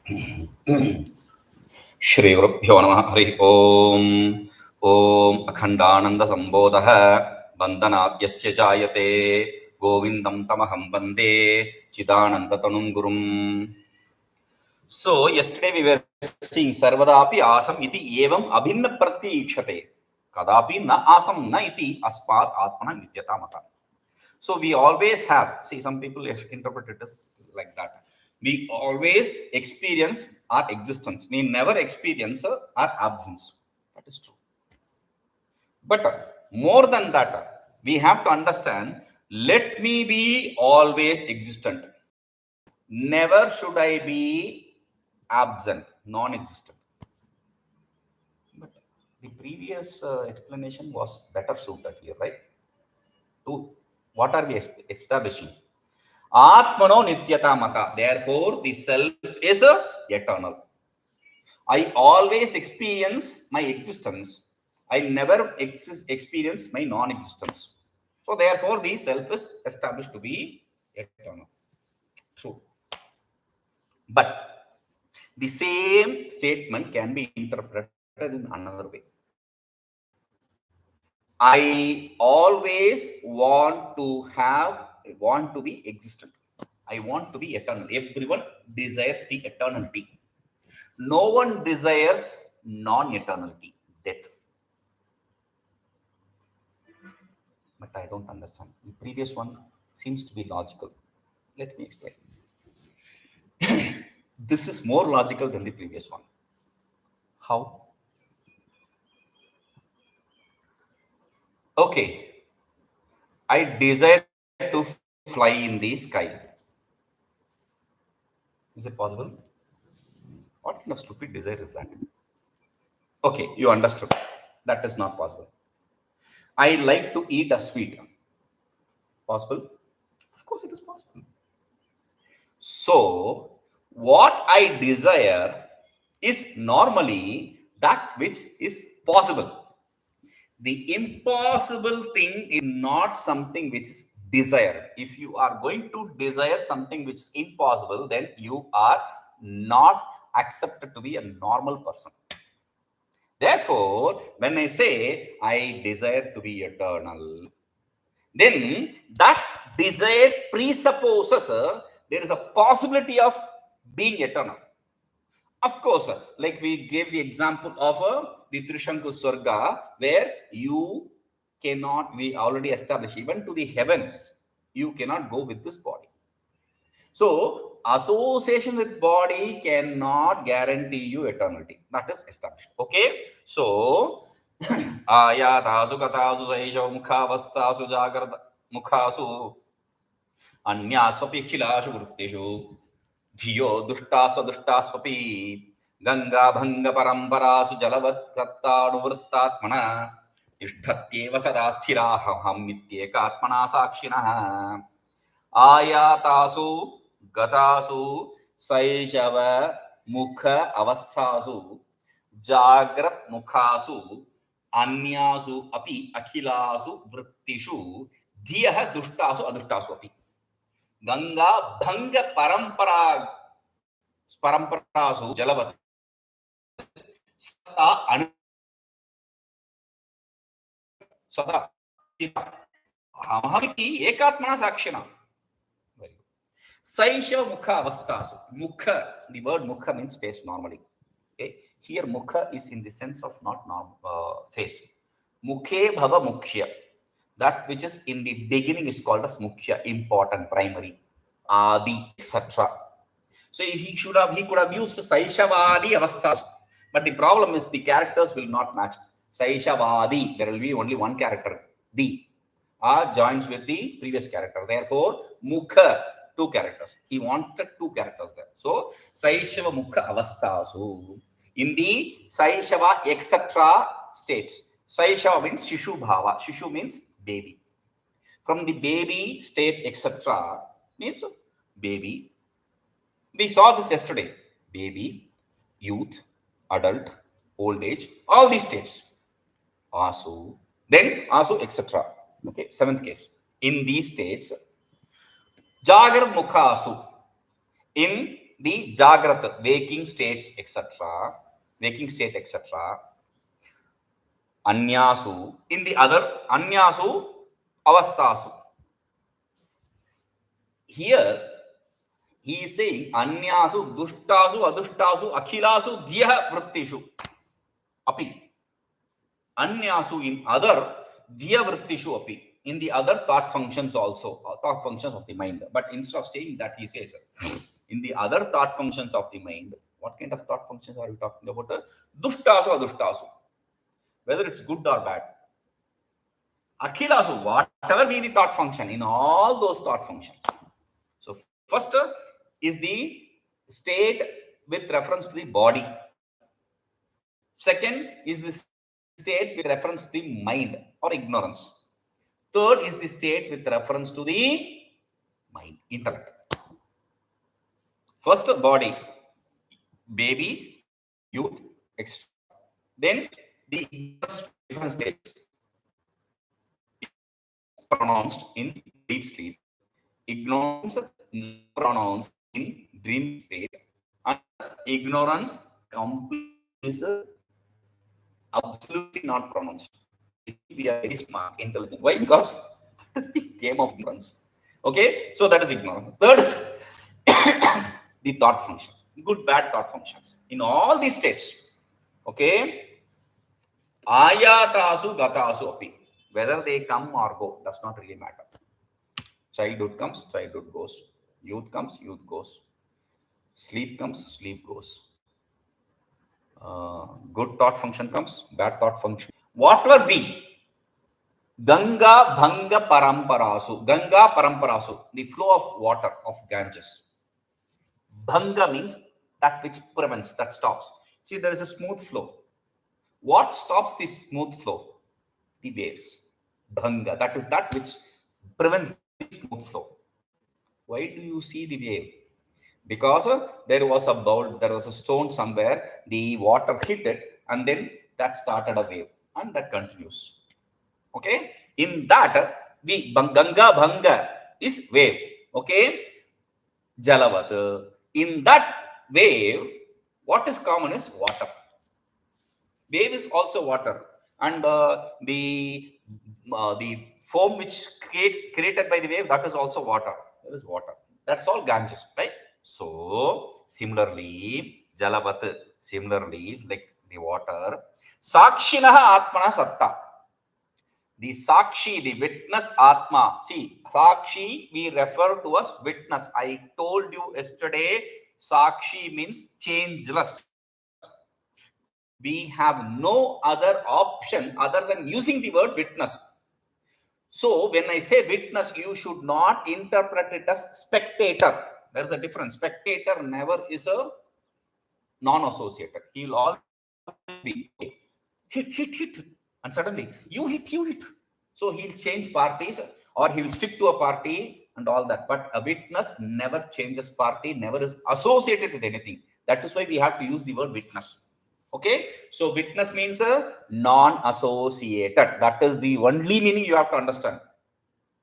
Shri Gurubhyo Namaha Hari Om. Om Akhandananda Sambodha Bandhanabhyasya Jayate Govindam Tamaham Vande Chidananda Tanum Gurum. So yesterday we were seeing Sarvadapi Asam iti evam abhinna pratīkṣate kadapi na asam na iti aspat ātmana nityatamata. So we always have, see, some people interpret it as like that. We always experience our existence. We never experience our absence. That is true. But more than that, we have to understand, let me be always existent. Never should I be absent, non-existent. But the previous explanation was better suited here, right? What are we establishing? ātmano nityatāmata. Therefore, the self is eternal. I always experience my existence. I never experience my non-existence. So, therefore, the self is established to be eternal. True. But the same statement can be interpreted in another way. I always want to be existent. I want to be eternal. Everyone desires the eternity. No one desires non-eternality, death. But I don't understand. The previous one seems to be logical. Let me explain. This is more logical than the previous one. How? Okay. I desire to fly in the sky. Is it possible? What kind of stupid desire is that? Okay, you understood. That is not possible. I like to eat a sweet. Possible? Of course it is possible. So, what I desire is normally that which is possible. The impossible thing is not something which is desired. If you are going to desire something which is impossible, then you are not accepted to be a normal person. Therefore, when I say I desire to be eternal, then that desire presupposes there is a possibility of being eternal. Of course, like we gave the example of the Trishanku Swarga, where you cannot, we already established, even to the heavens, you cannot go with this body. So, association with body cannot guarantee you eternity. That is established. Okay? So, āyātāsu gatāsu śaiśavamukhāvasthāsu jāgarūkaḥ अन्यास्वप्याखिलासु vṛttiṣu dhiyo duṣṭāsvaduṣṭāsvapi gaṅgābhaṅgaparamparāsu jalavatsattānuvṛttātmana stiṣṭhatyeva sadā sthirāhamahamityekātmatā sākṣiṇaḥ āyātāsu gatāsu śaiśavamukhāvasthāsu jāgranmukhāsu अन्यासु अपि अखिलासु vṛttiṣu dhiyo duṣṭāsvaduṣṭāsvapi gaṅgābhaṅgaparamparāsu sthirāhamahamityekātmatā sākṣiṇaḥ. śaiśavamukhāvasthāsu. Mukha, the word mukha means face normally. Okay? Here mukha is in the sense of not face. Mukhe bhava mukhya. That which is in the beginning is called as mukhya, important, primary, adi, etc. So he could have used saṃśayavādi avasthāsu. But the problem is the characters will not match. Saṃśayavādi, there will be only one character. The joins with the previous character. Therefore, mukha, two characters. He wanted two characters there. So, śaiśavamukhāvasthāsu. In the saṃśayava, etc. states. Saṃśayava means shishu bhava. Shishu means baby. From the baby state, etc. means baby. We saw this yesterday. Baby, youth, adult, old age, all these states. Asu, then asu, etc. Okay, seventh case. In these states, jāgarmukhāsu. In the Jagrat, waking states, etc. Waking state, etc. Anyasu, in the other, Anyasu avasthasu. Here, he is saying, Anyasu duṣṭāsu aduṣṭāsu akhilasu dhiyo vṛttiṣu. Api. Anyasu in other dhiyo vṛttiṣu api. In the other thought functions also, thought functions of the mind. But instead of saying that, he says, in the other thought functions of the mind, what kind of thought functions are we talking about? Duṣṭāsu aduṣṭāsu. Whether it's good or bad. Akhilasu, whatever be the thought function, in all those thought functions. So first is the state with reference to the body. Second is the state with reference to the mind or ignorance. Third is the state with reference to the mind, intellect. First, body, baby, youth, etc. Then the different states. Pronounced in deep sleep. Ignorance pronounced in dream state. And ignorance is absolutely not pronounced. We are very smart, intelligent. Why? Because that's the game of ignorance. Okay, so that is ignorance. Third is the thought functions, good, bad thought functions. In all these states, okay, āyātāsu, gatāsu api. Whether they come or go does not really matter. Childhood comes, childhood goes. Youth comes, youth goes. Sleep comes, sleep goes. Good thought function comes, bad thought function. Whatever be, gaṅgābhaṅgaparamparāsu, gaṅgābhaṅgaparamparāsu, the flow of water of Ganges. Bhanga means that which prevents, that stops. See, there is a smooth flow. What stops the smooth flow? The waves. Bhanga, that is that which prevents the smooth flow. Why do you see the wave? Because there was a bowl, there was a stone somewhere, the water hit it, and then that started a wave, and that continues. Okay, in that the gaṅgābhaṅga is wave. Okay, jalavatsattānuvṛttātmana. In that wave, what is common is water. Wave is also water, and the foam which created by the wave, that is also water. That is water. That's all Ganges, right? So similarly, jalavat, similarly like the water, sākṣiṇaḥ ātmana sattā. The sakshi, the witness ātmā. See, sakshi we refer to as witness. I told you yesterday, sakshi means changeless. We have no other option other than using the word witness. So when I say witness, you should not interpret it as spectator. There is a difference. Spectator never is a non-associated. He will always be hit, and suddenly you hit. So he'll change parties, or he will stick to a party and all that. But a witness never changes party, never is associated with anything. That is why we have to use the word witness. Okay, so witness means a non-associated. That is the only meaning you have to understand.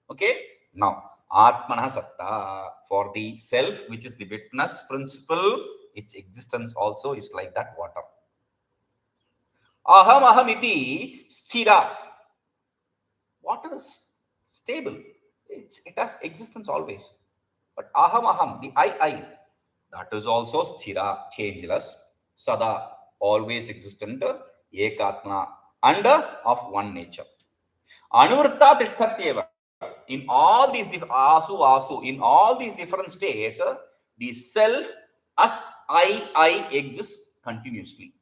Okay, now ātmana sattā, for the self, which is the witness principle, its existence also is like that water. Aham sthira. Water is stable. It has existence always. But aham, the I, that is also sthira, changeless. Sadā, always existent, ekātmā, and of one nature. Anuvṛttā stiṣṭhatyeva. In all these āsu, in all these different states, the self as I exists continuously.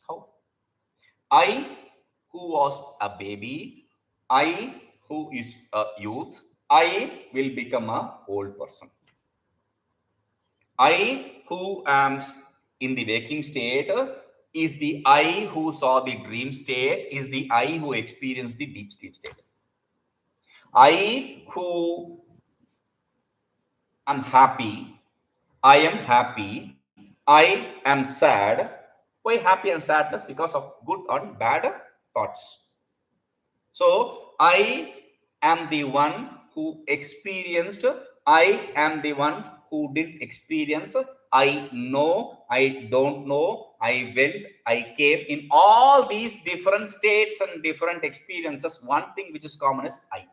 How? I who was a baby, I who is a youth, I will become an old person. I who am in the waking state is the I who saw the dream state, is the I who experienced the deep sleep state. I who am happy, I am happy, I am sad. Why happy and sadness? Because of good and bad thoughts. So I am the one who experienced, I am the one who didn't experience I know, I don't know, I went, I came. In all these different states and different experiences, one thing which is common is I.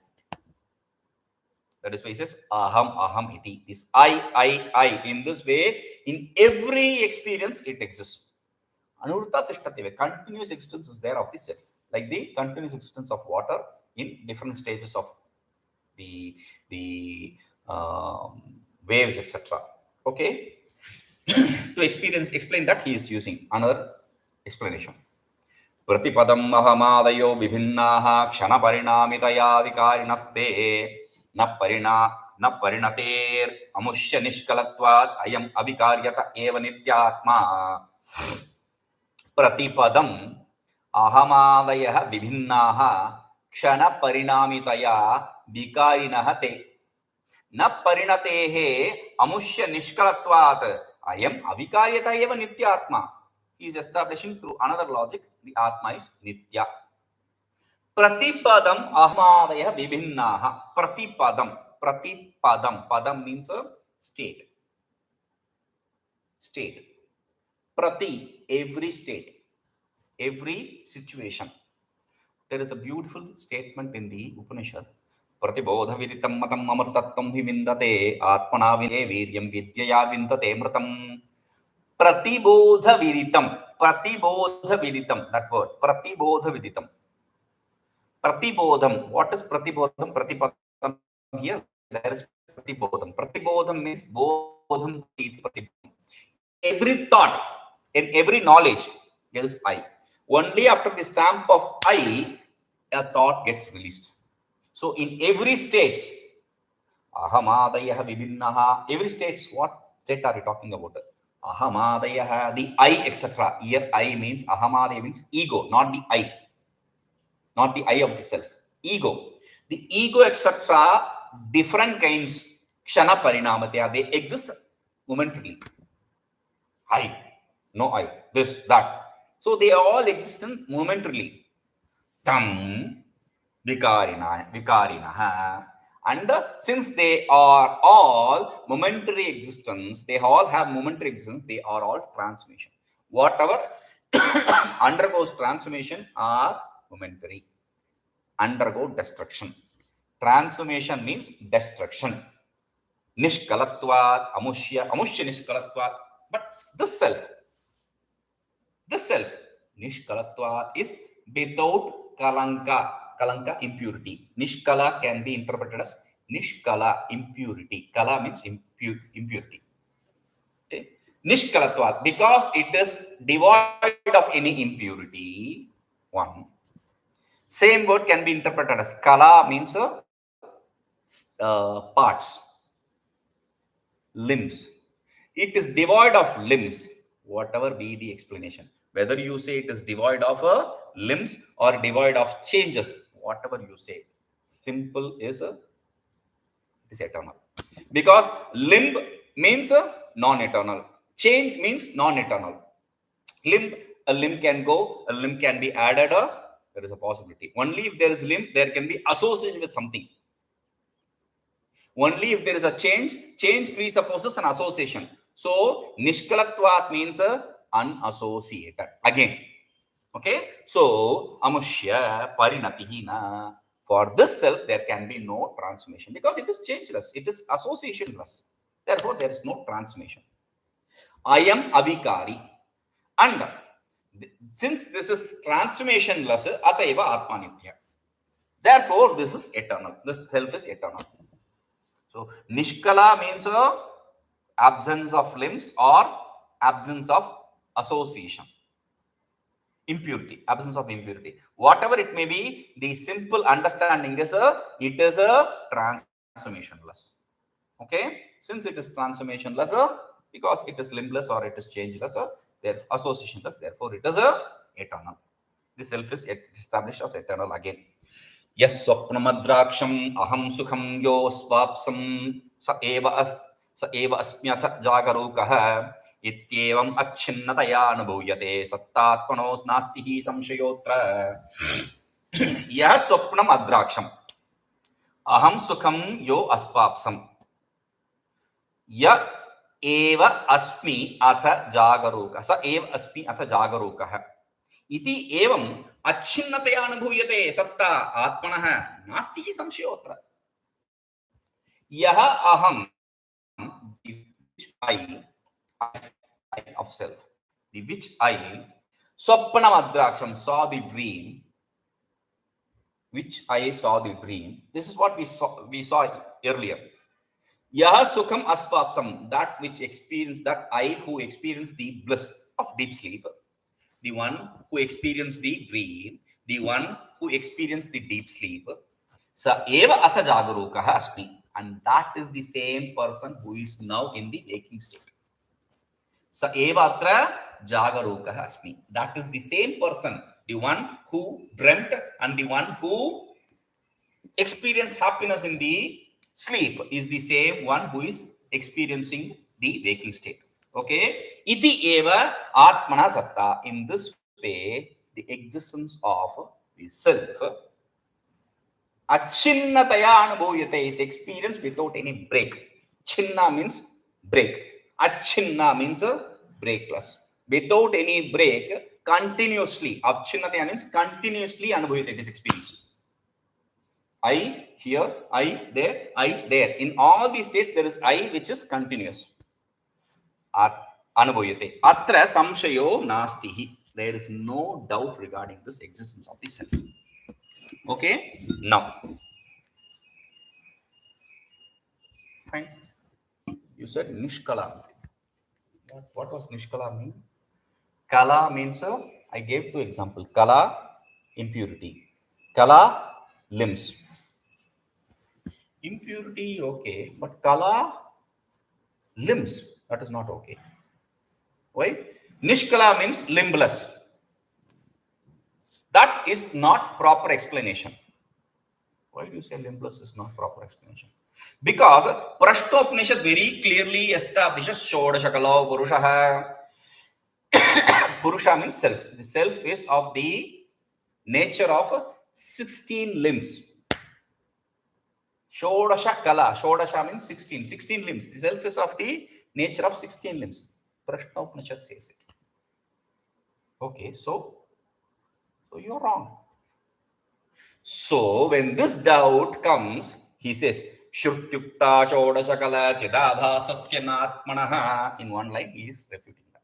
That is why he says aham, aham iti. This I. In this way, in every experience, it exists. Anurtha continuous existence is there of the self, like the continuous existence of water in different stages of the waves, etc. Okay. To explain that, he is using another explanation. pratipadamahamādayo vibhinnāḥ kṣaṇapariṇāmitayā vikāriṇaste na pariṇatiramuṣya niṣkalatvā ayam avikāryata eva nitya ātmā pratipadam ahamadayah vibhinnāḥ kṣaṇapariṇāmitayā vikāriṇaste na pariṇatehe amuṣya niṣkalatvat ayam avikāryata eva nitya ātmā. He is establishing through another logic the ātmā is nitya. Pratipadam ahamadayah vibhinnāḥ. Pratipadam. Padam means a state. Prati, every state, every situation. There is a beautiful statement in the Upanishad. Pratibodha viditam matam amartattam vivindate ātmana vide viryam vidyaya vindate mritam. Pratibodha viditam. That word. Pratibodha viditam. Pratibodham. What is pratibodham? Pratipadam. Here there is pratibodham. Pratibodham means bodham. Every thought, in every knowledge, there is I. Only after the stamp of I, a thought gets released. So in every state, ahamadayah vibhinnāḥ. Every state, what state are you talking about? Ahamadayah, the I, etc. Here I means ahamadaya means ego, not the I. Not the I of the self. Ego. The ego, etc. different kinds. kṣaṇapariṇāmitayā. They exist momentarily. I. No I. This, that. So they all exist momentarily. Tam vikāriṇaḥ. And since they are all momentary existence, they all have momentary existence, they are all transformation. Whatever undergoes transformation are momentary. Undergo destruction. Transformation means destruction. Niṣkalatvā, amuṣya niṣkalatvā. But this self, niṣkalatvā is without kalanka. Kalanka, impurity. Niṣkala can be interpreted as niṣkala, impurity. Kala means impurity. Okay. Niṣkalatvā, because it is devoid of any impurity. One. Same word can be interpreted as kala means parts, limbs. It is devoid of limbs, whatever be the explanation. Whether you say it is devoid of limbs or devoid of changes, whatever you say, simple is eternal. Because limb means non-eternal. Change means non-eternal. A limb can go, a limb can be added, there is a possibility. Only if there is limb, there can be association with something. Only if there is a change presupposes an association. So, niṣkalatvāt means unassociated. Again. Okay. So, amuṣya pariṇatihina. For this self, there can be no transformation because it is changeless. It is associationless. Therefore, there is no transformation. I am avikari. And since this is transformationless, ātayeva ātmā nitya. Therefore, this is eternal. This self is eternal. So, niṣkala means absence of limbs or absence of association. Impurity, absence of impurity. Whatever it may be, the simple understanding is it is a transformationless. Okay? Since it is transformationless, because it is limbless or it is changeless, therefore associationless, therefore it is eternal. The self is established as eternal again. Yes, svapnamadrākṣamahaṃ sukhaṃ yo svāpsaṃ sa evāsmyatha jāgarūkaḥ ityevamacchinnatayānubhūyate sattātmano nāstihi saṃśayo'tra. Yah svapnamadrākṣam aham sukham yo asvāpsaṃ. य एव अस्मि अथ जागरूकः स एव अस्मि अथ जागरूकः इति एवम् अच्छिन्नतया अनुभूयते सत्ता आत्मनः नास्ति हि संशयोऽत्र यः अहं of self the which I svapnamadrākṣam saw the dream which I saw the dream. This is what we saw earlier. Yaha sukham asvapsaṃ, that which experienced, that I who experienced the bliss of deep sleep, the one who experienced the dream, the one who experienced the deep sleep, sa eva atha jāgarūkaḥ asmi, and that is the same person who is now in the waking state. Sa eva atra jāgarūkaḥ asmi, that is the same person, the one who dreamt and the one who experienced happiness in the sleep is the same one who is experiencing the waking state. Okay, iti eva ātmana sattā, in this way the existence of the self acchinnatayānubhūyate is experienced without any break. Chinna means break, achinna means breakless, without any break, continuously. Acchinnataya means continuously anubhūyate, it is experienced. I here, I there, I there. In all these states, there is I which is continuous. Anubhūyate. Atra saṃśayo nastihi. There is no doubt regarding this existence of the self. Okay? Now, fine. You said niṣkala. What was niṣkala mean? Kala means, I gave two examples. Kala, impurity. Kala, limbs. Impurity, okay, but kala, limbs, that is not okay. Why? Niṣkala means limbless. That is not proper explanation. Why do you say limbless is not proper explanation? Because Prashnopanishad very clearly establishes Shodashakalo Purushaha. Purusha means self. The self is of the nature of 16 limbs. Shodasha Kala. Shodasha means 16. 16 limbs. The self is of the nature of 16 limbs. Prashnopanishad says it. Okay, so you are wrong. So when this doubt comes, he says, Shrutyukta Shodashakala Chidabhasasya Natmanaha. In one line, he is refuting that.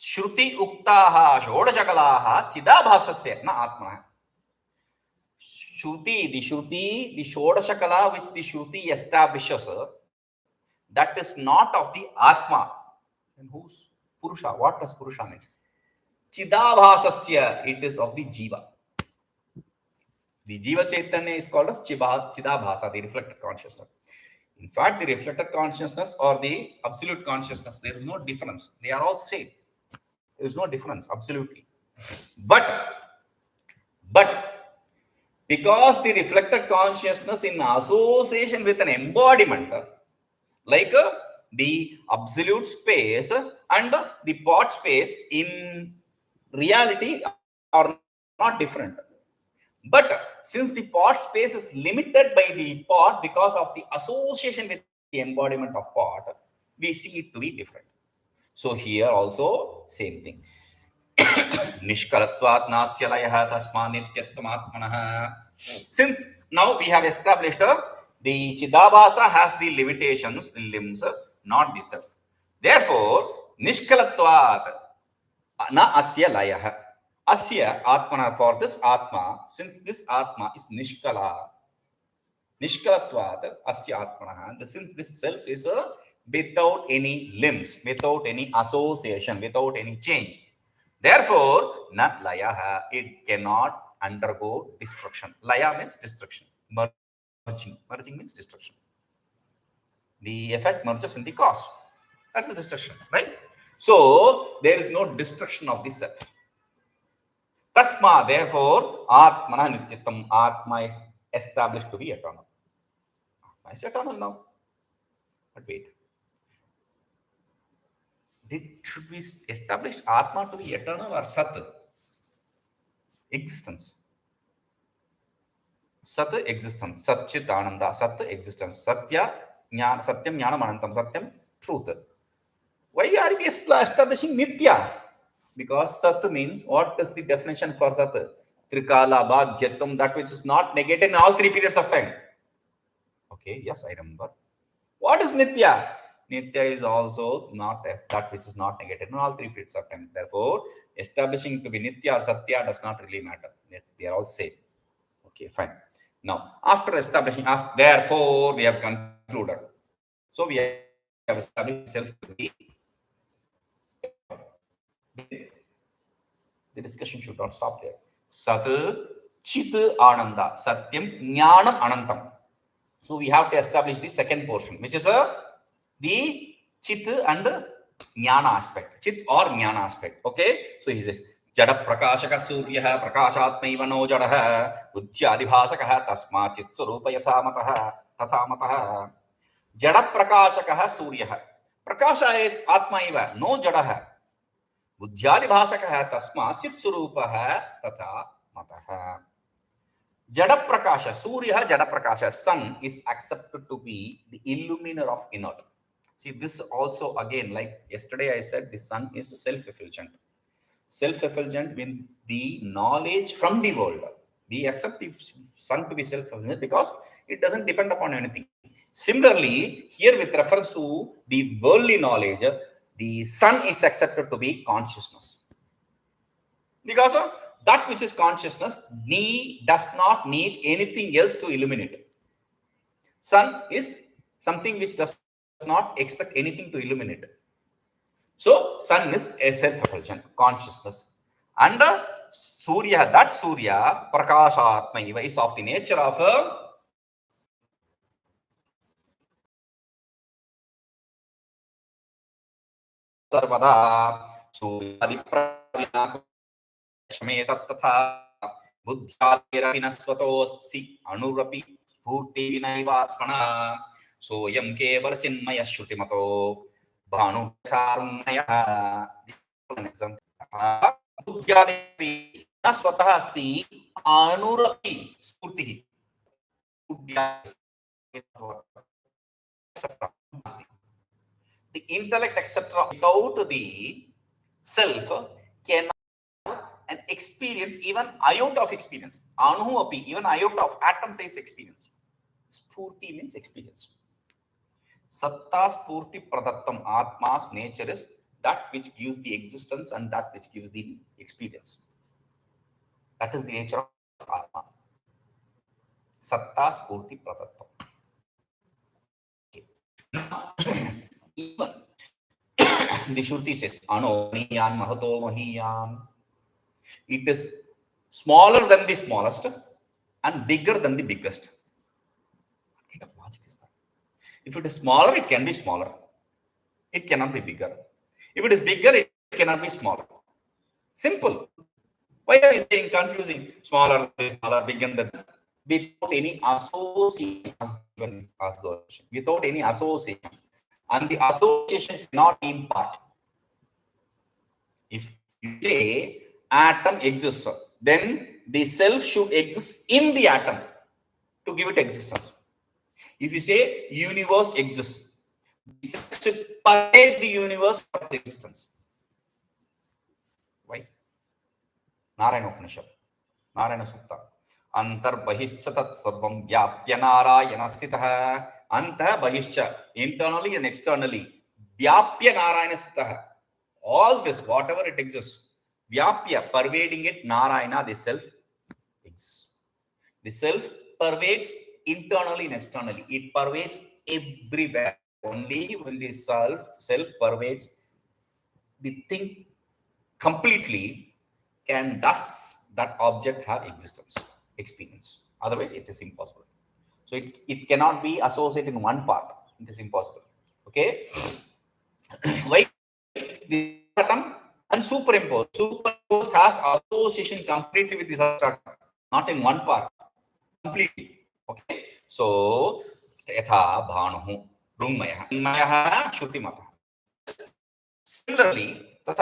Shruti Uktaha Shodashakalaha Chidabhasasya na Atmanaha. Shruti, the Shodashakala which the Shruti establishes, that is not of the ātmā. And who's Purusha? What does Purusha mean? Chidabhasasya, it is of the Jiva. The Jiva Chaitanya is called as Chidabhasa, the reflected consciousness. In fact, the reflected consciousness or the absolute consciousness, there is no difference. They are all same. There is no difference, absolutely. But because the reflected consciousness in association with an embodiment, like the absolute space and the part space in reality are not different. But since the part space is limited by the part because of the association with the embodiment of part, we see it to be different. So here also same thing. Niṣkalatvāt nāsya layah tasmāt nityatvam ātmanah. Since now we have established the Chidabhasa has the limitations, the limbs, not the self. Therefore, niṣkalatvāt na asya layah. Asya ātmana, for this ātmā, since this ātmā is niṣkala, niṣkalatvāt asya ātmanah, since this self is without any limbs, without any association, without any change. Therefore, na layaha, it cannot undergo destruction. Laya means destruction. Merging. Merging means destruction. The effect merges in the cause. That's the destruction, right? So, there is no destruction of the self. Tasma, therefore, ātmana nityatam, ātmā is established to be eternal. Ātmā is eternal now. But wait. Should we establish ātmā to be eternal or sat? Existence. Sat existence. Satchit ananda. Sat existence. Satya Satyam Jnanam Anantam. Satyam, truth. Why are we establishing nitya? Because sat means, what is the definition for sat? Trikala, badhyatam, that which is not negated in all three periods of time. Okay, yes, I remember. What is nitya? Nitya is also not that which is not negated in all three periods of time. Therefore, establishing to be nitya or satya does not really matter. They are all same. Okay, fine. Now, after establishing, therefore, we have concluded. So, we have established self to be. The discussion should not stop there. Sat, Chit, Ananda. Satyam, Jnanam, Anantam. So, we have to establish the second portion, which is the Chit and Jnana aspect. Chit or Jnana aspect. Okay. So, he says, Jada prakashaka suryaha prakashatmaiva no jadaha buddhyadibhasakaha tasma chitsvarupayathamataha tathamataha. Jada prakashaka suryaha prakasha ātmā iva no jadaha buddhyadibhasakaha tasma chitsvarupaha tathamataha. Jada prakasha, surya jada prakasha, sun is accepted to be the illuminer of inert. See, this also again, like yesterday I said, the sun is self-effulgent. Self-effulgent with the knowledge from the world. We accept the sun to be self-effulgent because it doesn't depend upon anything. Similarly, here with reference to the worldly knowledge, the sun is accepted to be consciousness. Because that which is consciousness does not need anything else to illuminate. Sun is something which does not expect anything to illuminate. So, sun is a self-effulgent consciousness. And Surya, that Surya, Prakashatmaiva, is of the nature of sarvada saṃśayo'tra buddhyāpina svato'styaṇurapi ātmā soyam kevala chinmaya shutimato bhanucharunnaya. buddhyādevi swatah asti ānurapi spurtihi. The intellect, etc., without the self cannot an experience, even iota of experience. Anu api, even iota of atom size experience. Spurti means experience. Sattā spurti pradattam. Ātmā's nature is that which gives the existence and that which gives the experience. That is the nature of ātmā. Sattā spurti pradattam. Even the Shruti says, Anoniyan mahato mahiyan. It is smaller than the smallest and bigger than the biggest. What kind of logic is that? If it is smaller, it can be smaller. It cannot be bigger. If it is bigger, it cannot be smaller. Simple. Why are you saying confusing? Smaller, bigger than that? Without any association. Without any association. And the association cannot be in part. If you say atom exists, then the self should exist in the atom to give it existence. If you say universe exists, the self should pervade the universe for its existence. Why? Narayana Upanishad, Narayana Sukta. Antar bahishcha tat sarvam vyapya narayana sthitaha. Anta bahishcha, internally and externally. Vyapya narayana sthitaha. All this, whatever it exists, vyapya, pervading it, narayana, the self exists. The self pervades internally and externally. It pervades everywhere. Only when the self pervades the thing completely can that object have existence, experience. Otherwise, it is impossible. So it cannot be associated in one part. It is impossible. Okay. Why? The atom and superimpose. Superimpose has association completely with this atom, not in one part. Completely. Okay. So yatha bhanuhu rummayaha shrutimata. Similarly,